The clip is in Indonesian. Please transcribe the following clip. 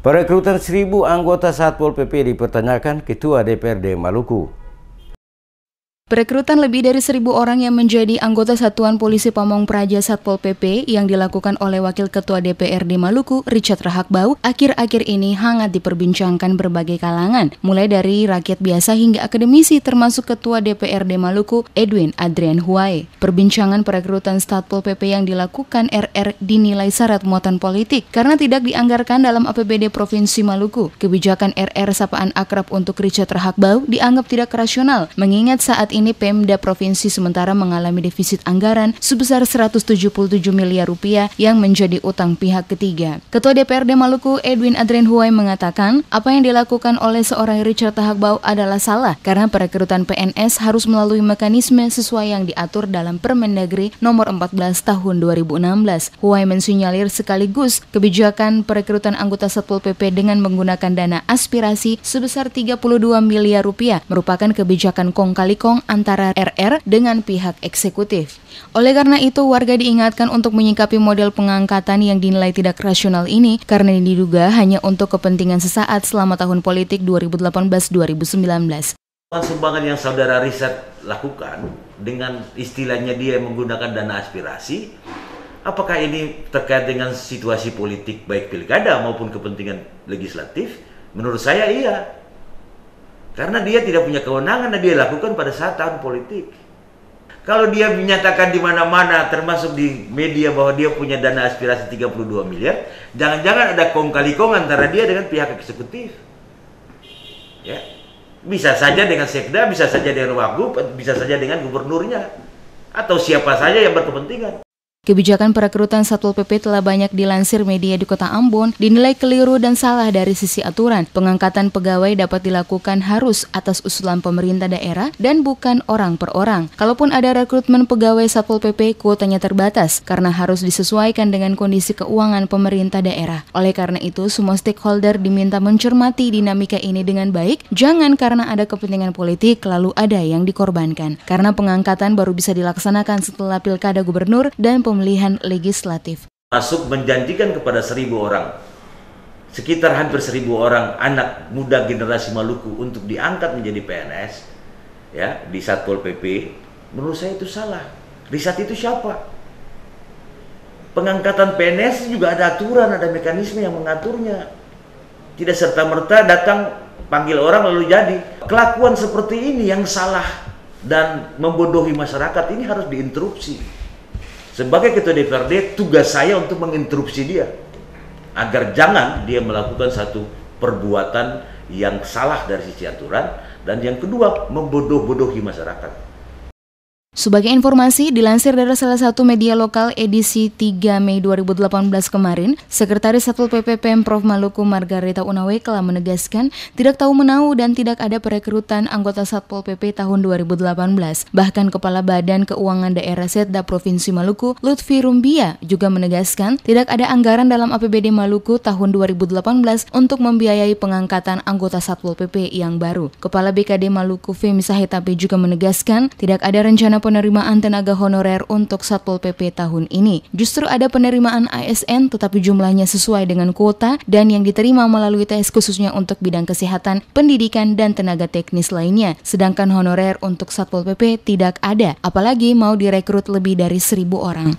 Perekrutan 1.000 anggota Satpol PP dipertanyakan Ketua DPRD Maluku. Perekrutan lebih dari 1.000 orang yang menjadi anggota Satuan Polisi Pamong Praja Satpol PP yang dilakukan oleh Wakil Ketua DPRD Maluku, Richard Rahakbau, akhir-akhir ini hangat diperbincangkan berbagai kalangan, mulai dari rakyat biasa hingga akademisi termasuk Ketua DPRD Maluku, Edwin Adrian Huwae. Perbincangan perekrutan Satpol PP yang dilakukan RR dinilai syarat muatan politik karena tidak dianggarkan dalam APBD Provinsi Maluku. Kebijakan RR sapaan akrab untuk Richard Rahakbau dianggap tidak rasional, mengingat saat ini Pemda Provinsi sementara mengalami defisit anggaran sebesar 177 miliar rupiah yang menjadi utang pihak ketiga. Ketua DPRD Maluku Edwin Adrian Huwae mengatakan apa yang dilakukan oleh seorang Richard Rahakbau adalah salah karena perekrutan PNS harus melalui mekanisme sesuai yang diatur dalam Permendagri nomor 14 tahun 2016. Huwae mensinyalir sekaligus kebijakan perekrutan anggota Satpol PP dengan menggunakan dana aspirasi sebesar 32 miliar rupiah merupakan kebijakan kong kali kong antara RR dengan pihak eksekutif. Oleh karena itu, warga diingatkan untuk menyikapi model pengangkatan yang dinilai tidak rasional ini karena diduga hanya untuk kepentingan sesaat selama tahun politik 2018-2019. Sumbangan yang saudara Richard lakukan dengan istilahnya dia menggunakan dana aspirasi, apakah ini terkait dengan situasi politik baik pilkada maupun kepentingan legislatif? Menurut saya iya. Karena dia tidak punya kewenangan dan dia lakukan pada saat tahun politik. Kalau dia menyatakan di mana-mana termasuk di media bahwa dia punya dana aspirasi 32 miliar, jangan-jangan ada kong kali kong antara dia dengan pihak eksekutif. Ya. Bisa saja dengan sekda, bisa saja dengan wagub, bisa saja dengan gubernurnya atau siapa saja yang berkepentingan. Kebijakan perekrutan Satpol PP telah banyak dilansir media di Kota Ambon, dinilai keliru dan salah dari sisi aturan. Pengangkatan pegawai dapat dilakukan harus atas usulan pemerintah daerah dan bukan orang per orang. Kalaupun ada rekrutmen pegawai Satpol PP, kuotanya terbatas karena harus disesuaikan dengan kondisi keuangan pemerintah daerah. Oleh karena itu, semua stakeholder diminta mencermati dinamika ini dengan baik, jangan karena ada kepentingan politik lalu ada yang dikorbankan. Karena pengangkatan baru bisa dilaksanakan setelah pilkada gubernur dan pemilihan legislatif. Masuk menjanjikan kepada 1.000 orang, sekitar hampir 1.000 orang anak muda generasi Maluku untuk diangkat menjadi PNS ya di Satpol PP, menurut saya itu salah. Richard itu siapa? Pengangkatan PNS juga ada aturan, ada mekanisme yang mengaturnya. Tidak serta-merta datang panggil orang lalu jadi. Kelakuan seperti ini yang salah dan membodohi masyarakat ini harus diinterupsi. Sebagai Ketua DPRD, tugas saya untuk menginterupsi dia agar jangan dia melakukan satu perbuatan yang salah dari sisi aturan, dan yang kedua membodoh-bodohi masyarakat. Sebagai informasi, dilansir dari salah satu media lokal edisi 3 Mei 2018 kemarin, Sekretaris Satpol PP Pemprov Maluku Margareta Unawe telah menegaskan tidak tahu menahu dan tidak ada perekrutan anggota Satpol PP tahun 2018. Bahkan Kepala Badan Keuangan Daerah Setda Provinsi Maluku, Lutfi Rumbia, juga menegaskan tidak ada anggaran dalam APBD Maluku tahun 2018 untuk membiayai pengangkatan anggota Satpol PP yang baru. Kepala BKD Maluku Femi Sahetapi juga menegaskan tidak ada rencana penerimaan tenaga honorer untuk Satpol PP tahun ini. Justru ada penerimaan ASN tetapi jumlahnya sesuai dengan kuota dan yang diterima melalui tes khususnya untuk bidang kesehatan, pendidikan, dan tenaga teknis lainnya. Sedangkan honorer untuk Satpol PP tidak ada, apalagi mau direkrut lebih dari 1.000 orang.